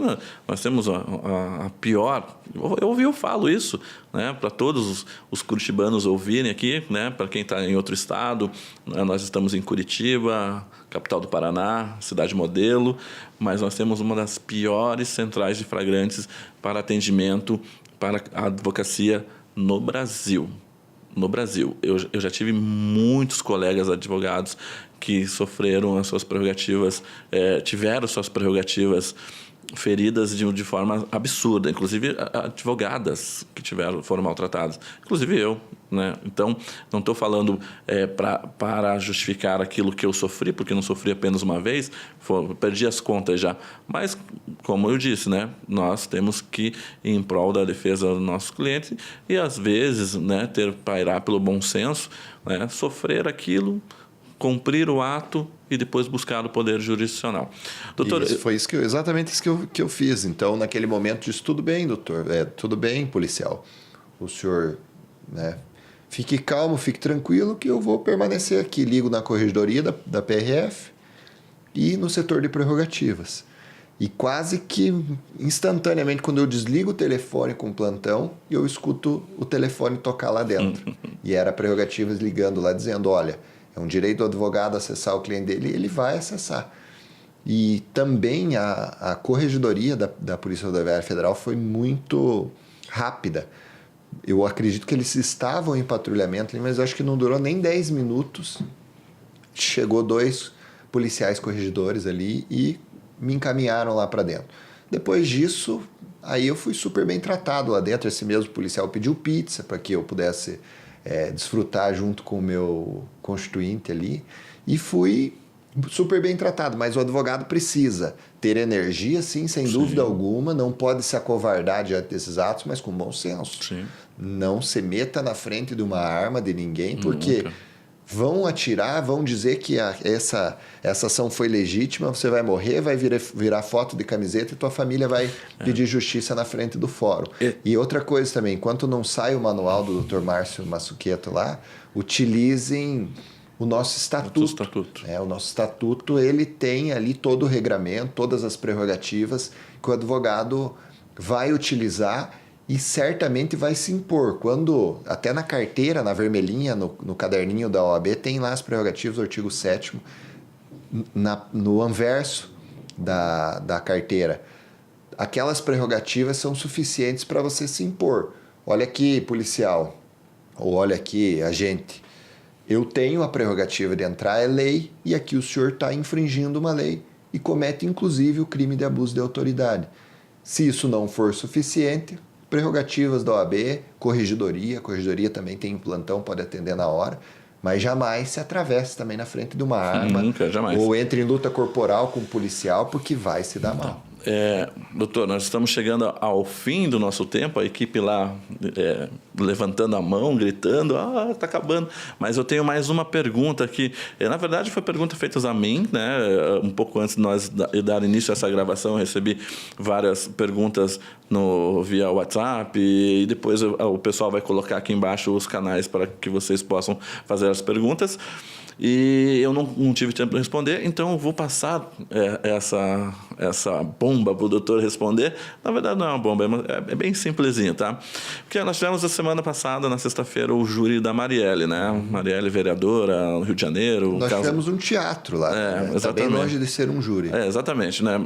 nós temos a pior... Eu falo isso, né, para todos os curitibanos ouvirem aqui, né, para quem está em outro estado. Nós estamos em Curitiba, capital do Paraná, cidade modelo, mas nós temos uma das piores centrais de flagrantes para atendimento para a advocacia no Brasil. No Brasil. Eu já tive muitos colegas advogados que sofreram as suas prerrogativas, tiveram suas prerrogativas feridas de forma absurda, inclusive advogadas que foram maltratadas, inclusive eu, né? Então, não estou falando para justificar aquilo que eu sofri, porque não sofri apenas uma vez, perdi as contas já, mas, como eu disse, né, nós temos que ir em prol da defesa do nosso cliente e, às vezes, né, pairar pelo bom senso, né, sofrer aquilo, cumprir o ato e depois buscar o poder jurisdicional. Doutor, foi exatamente isso que eu fiz. Então, naquele momento, disse, tudo bem, doutor, tudo bem, policial. O senhor, né, fique calmo, fique tranquilo que eu vou permanecer aqui. Ligo na corregedoria da PRF e no setor de prerrogativas. E quase que instantaneamente, quando eu desligo o telefone com o plantão, eu escuto o telefone tocar lá dentro. E era prerrogativas ligando lá, dizendo, olha, é um direito do advogado acessar o cliente dele, e ele vai acessar. E também a corregedoria da Polícia Rodoviária Federal foi muito rápida. Eu acredito que eles estavam em patrulhamento, mas acho que não durou nem 10 minutos. Chegou 2 policiais corregedores ali e me encaminharam lá para dentro. Depois disso, aí eu fui super bem tratado lá dentro. Esse mesmo policial pediu pizza para que eu pudesse desfrutar junto com o meu constituinte ali, e fui super bem tratado. Mas o advogado precisa ter energia, sim, sem dúvida alguma, não pode se acovardar diante desses atos, mas com bom senso. Sim. Não se meta na frente de uma arma de ninguém, porque vão atirar, vão dizer que essa ação foi legítima, você vai morrer, vai virar foto de camiseta e tua família vai pedir justiça na frente do fórum. E outra coisa também, enquanto não sai o manual do Dr. Márcio Massuqueto lá, utilizem o nosso estatuto. O nosso estatuto, ele tem ali todo o regramento, todas as prerrogativas que o advogado vai utilizar e certamente vai se impor. Quando, até na carteira, na vermelhinha, no caderninho da OAB, tem lá as prerrogativas do artigo 7º, no anverso da carteira. Aquelas prerrogativas são suficientes para você se impor. Olha aqui, policial, ou olha aqui, agente, eu tenho a prerrogativa de entrar, é lei, e aqui o senhor está infringindo uma lei e comete, inclusive, o crime de abuso de autoridade. Se isso não for suficiente, prerrogativas da OAB, corregedoria também tem plantão, pode atender na hora, mas jamais se atravesse também na frente de uma arma. Nunca, jamais. Ou entre em luta corporal com um policial, porque vai se dar mal. Doutor, nós estamos chegando ao fim do nosso tempo, a equipe lá levantando a mão, gritando, está acabando. Mas eu tenho mais uma pergunta aqui. Na verdade, foi pergunta feita a mim, né? Um pouco antes de nós dar início a essa gravação, eu recebi várias perguntas via WhatsApp e depois o pessoal vai colocar aqui embaixo os canais para que vocês possam fazer as perguntas. E eu não tive tempo de responder, então eu vou passar essa bomba para o doutor responder. Na verdade, não é uma bomba, é bem simplesinho, tá? Porque nós tivemos a semana passada, na sexta-feira, o júri da Marielle, né? Marielle, vereadora, no Rio de Janeiro. Nós tivemos um teatro lá, né? Está bem longe de ser um júri. Exatamente, né?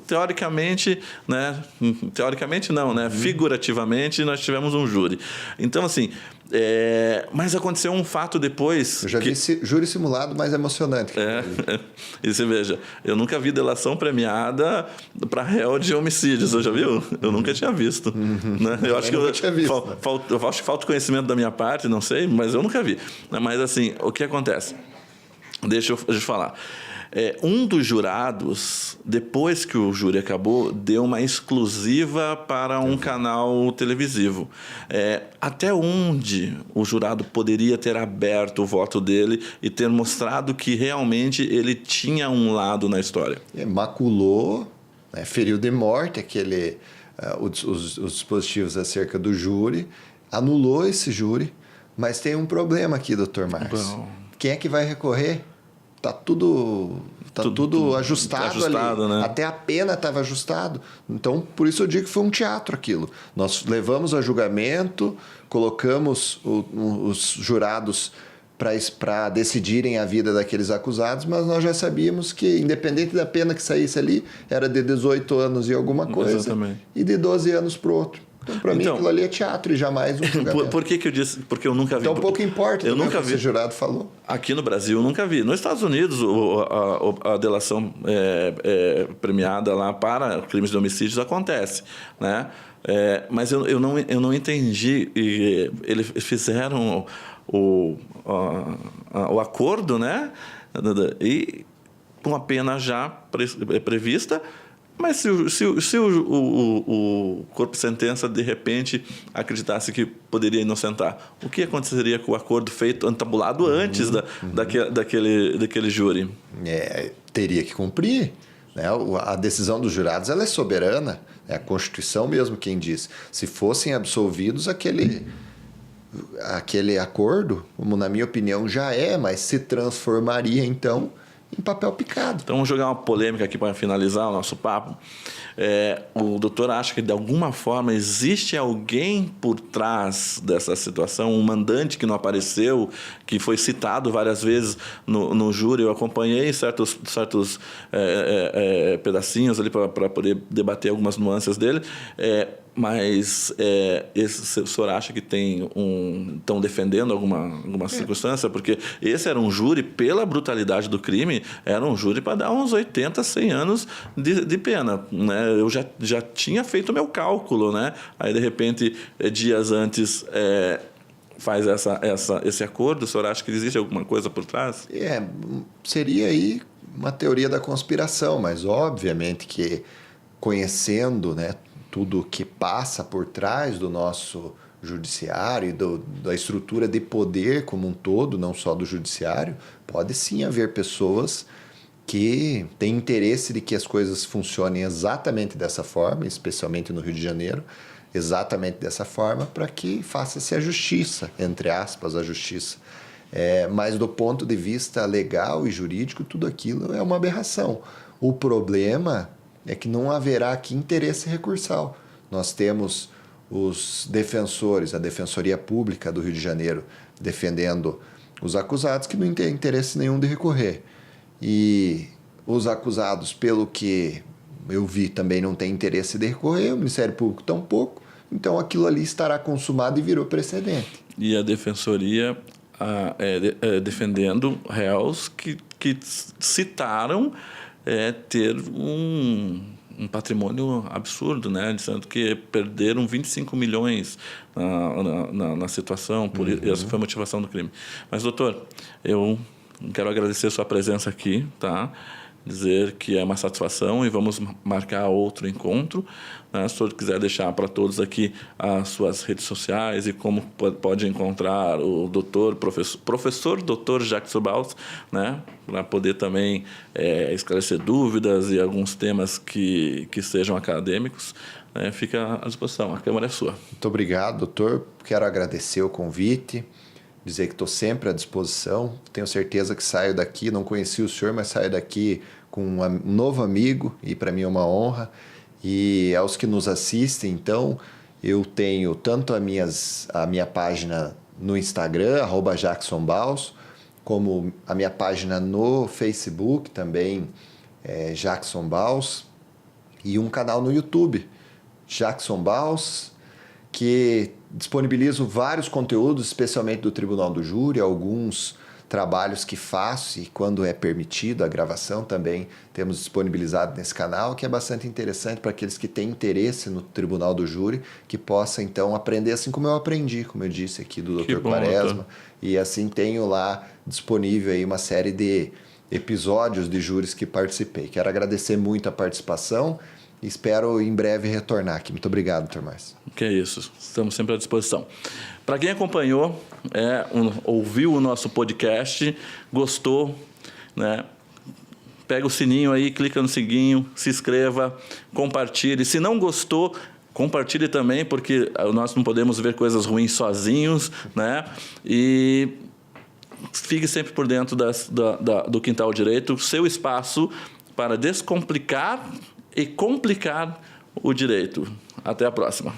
Teoricamente, né? Teoricamente não, né? Figurativamente, nós tivemos um júri. Então, assim... mas aconteceu um fato depois... Eu já vi júri simulado mais emocionante. E você veja, eu nunca vi delação premiada para réu de homicídios, você já viu? Eu nunca tinha visto. Né? Eu acho que tinha visto. Eu acho que falta conhecimento da minha parte, não sei, mas eu nunca vi. Mas assim, o que acontece? Deixa eu falar. Um dos jurados, depois que o júri acabou, deu uma exclusiva para um canal televisivo. Até onde o jurado poderia ter aberto o voto dele e ter mostrado que realmente ele tinha um lado na história? Maculou, né, feriu de morte os dispositivos acerca do júri, anulou esse júri, mas tem um problema aqui, doutor Márcio. Bom. Quem é que vai recorrer? Tá tudo ajustado ali. Né? Até a pena estava ajustado. Então, por isso eu digo que foi um teatro aquilo. Nós levamos a julgamento, colocamos os jurados para decidirem a vida daqueles acusados, mas nós já sabíamos que, independente da pena que saísse ali, era de 18 anos e alguma coisa. Exatamente. E de 12 anos para o outro. Então, para mim, aquilo ali é teatro e jamais um julgamento. Por que eu disse? Porque eu nunca vi. Então, pouco importa. Eu nunca vi. O jurado falou. Aqui no Brasil, eu nunca vi. Nos Estados Unidos, a delação premiada lá para crimes de homicídios acontece, né? Mas eu não entendi. Eles fizeram o acordo, né? E com a pena já prevista. Mas se o corpo de sentença, de repente, acreditasse que poderia inocentar, o que aconteceria com o acordo feito, antabulado antes daquele júri? Teria que cumprir. Né? A decisão dos jurados ela é soberana. É a Constituição mesmo quem diz. Se fossem absolvidos, aquele acordo, como na minha opinião já mas se transformaria, então... em papel picado. Então, vamos jogar uma polêmica aqui para finalizar o nosso papo. O doutor acha que, de alguma forma, existe alguém por trás dessa situação, um mandante que não apareceu, que foi citado várias vezes no júri. Eu acompanhei certos pedacinhos ali para poder debater algumas nuances dele. Mas o senhor acha que estão defendendo alguma circunstância? Porque esse era um júri, pela brutalidade do crime, era um júri para dar uns 80, 100 anos de pena. Né? Eu já tinha feito o meu cálculo, né? Aí, de repente, dias antes... faz esse acordo. O senhor acha que existe alguma coisa por trás? Seria aí uma teoria da conspiração, mas obviamente que conhecendo, né, tudo que passa por trás do nosso judiciário e da estrutura de poder como um todo, não só do judiciário, pode sim haver pessoas que têm interesse de que as coisas funcionem exatamente dessa forma, especialmente no Rio de Janeiro, exatamente dessa forma, para que faça-se a justiça, entre aspas, a justiça. Mas do ponto de vista legal e jurídico, tudo aquilo é uma aberração. O problema é que não haverá aqui interesse recursal. Nós temos os defensores, a Defensoria Pública do Rio de Janeiro, defendendo os acusados que não têm interesse nenhum de recorrer. E os acusados, pelo que eu vi, também não têm interesse de recorrer, o Ministério Público tampouco, então aquilo ali estará consumado e virou precedente. E a Defensoria defendendo réus que citaram ter um patrimônio absurdo, né? Dizendo que perderam 25 milhões na situação, por essa foi a motivação do crime. Mas, doutor, eu quero agradecer a sua presença aqui, tá? Dizer que é uma satisfação e vamos marcar outro encontro. Né? Se o senhor quiser deixar para todos aqui as suas redes sociais e como pode encontrar o professor Dr. Jackson Baus, né? Para poder também esclarecer dúvidas e alguns temas que sejam acadêmicos, né? Fica à disposição, a Câmara é sua. Muito obrigado, doutor. Quero agradecer o convite, dizer que estou sempre à disposição. Tenho certeza que saio daqui, não conheci o senhor, mas saio daqui com um novo amigo e para mim é uma honra. E aos que nos assistem, então, eu tenho tanto a minha página no Instagram, @JacksonBaus, como a minha página no Facebook também, Jackson Baus, e um canal no YouTube, Jackson Baus, que disponibilizo vários conteúdos, especialmente do Tribunal do Júri, alguns trabalhos que faço e quando é permitido a gravação também temos disponibilizado nesse canal, que é bastante interessante para aqueles que têm interesse no Tribunal do Júri, que possa então aprender assim como eu aprendi, como eu disse aqui do Dr. Quaresma, e assim tenho lá disponível aí uma série de episódios de júris que participei. Quero agradecer muito a participação. Espero em breve retornar aqui. Muito obrigado, Dr. Márcio. Que é isso. Estamos sempre à disposição. Para quem acompanhou, ouviu o nosso podcast, gostou, né? Pega o sininho aí, clica no sininho, se inscreva, compartilhe. Se não gostou, compartilhe também, porque nós não podemos ver coisas ruins sozinhos, né? E fique sempre por dentro do Quintal Direito, seu espaço para descomplicar e complicar o direito. Até a próxima.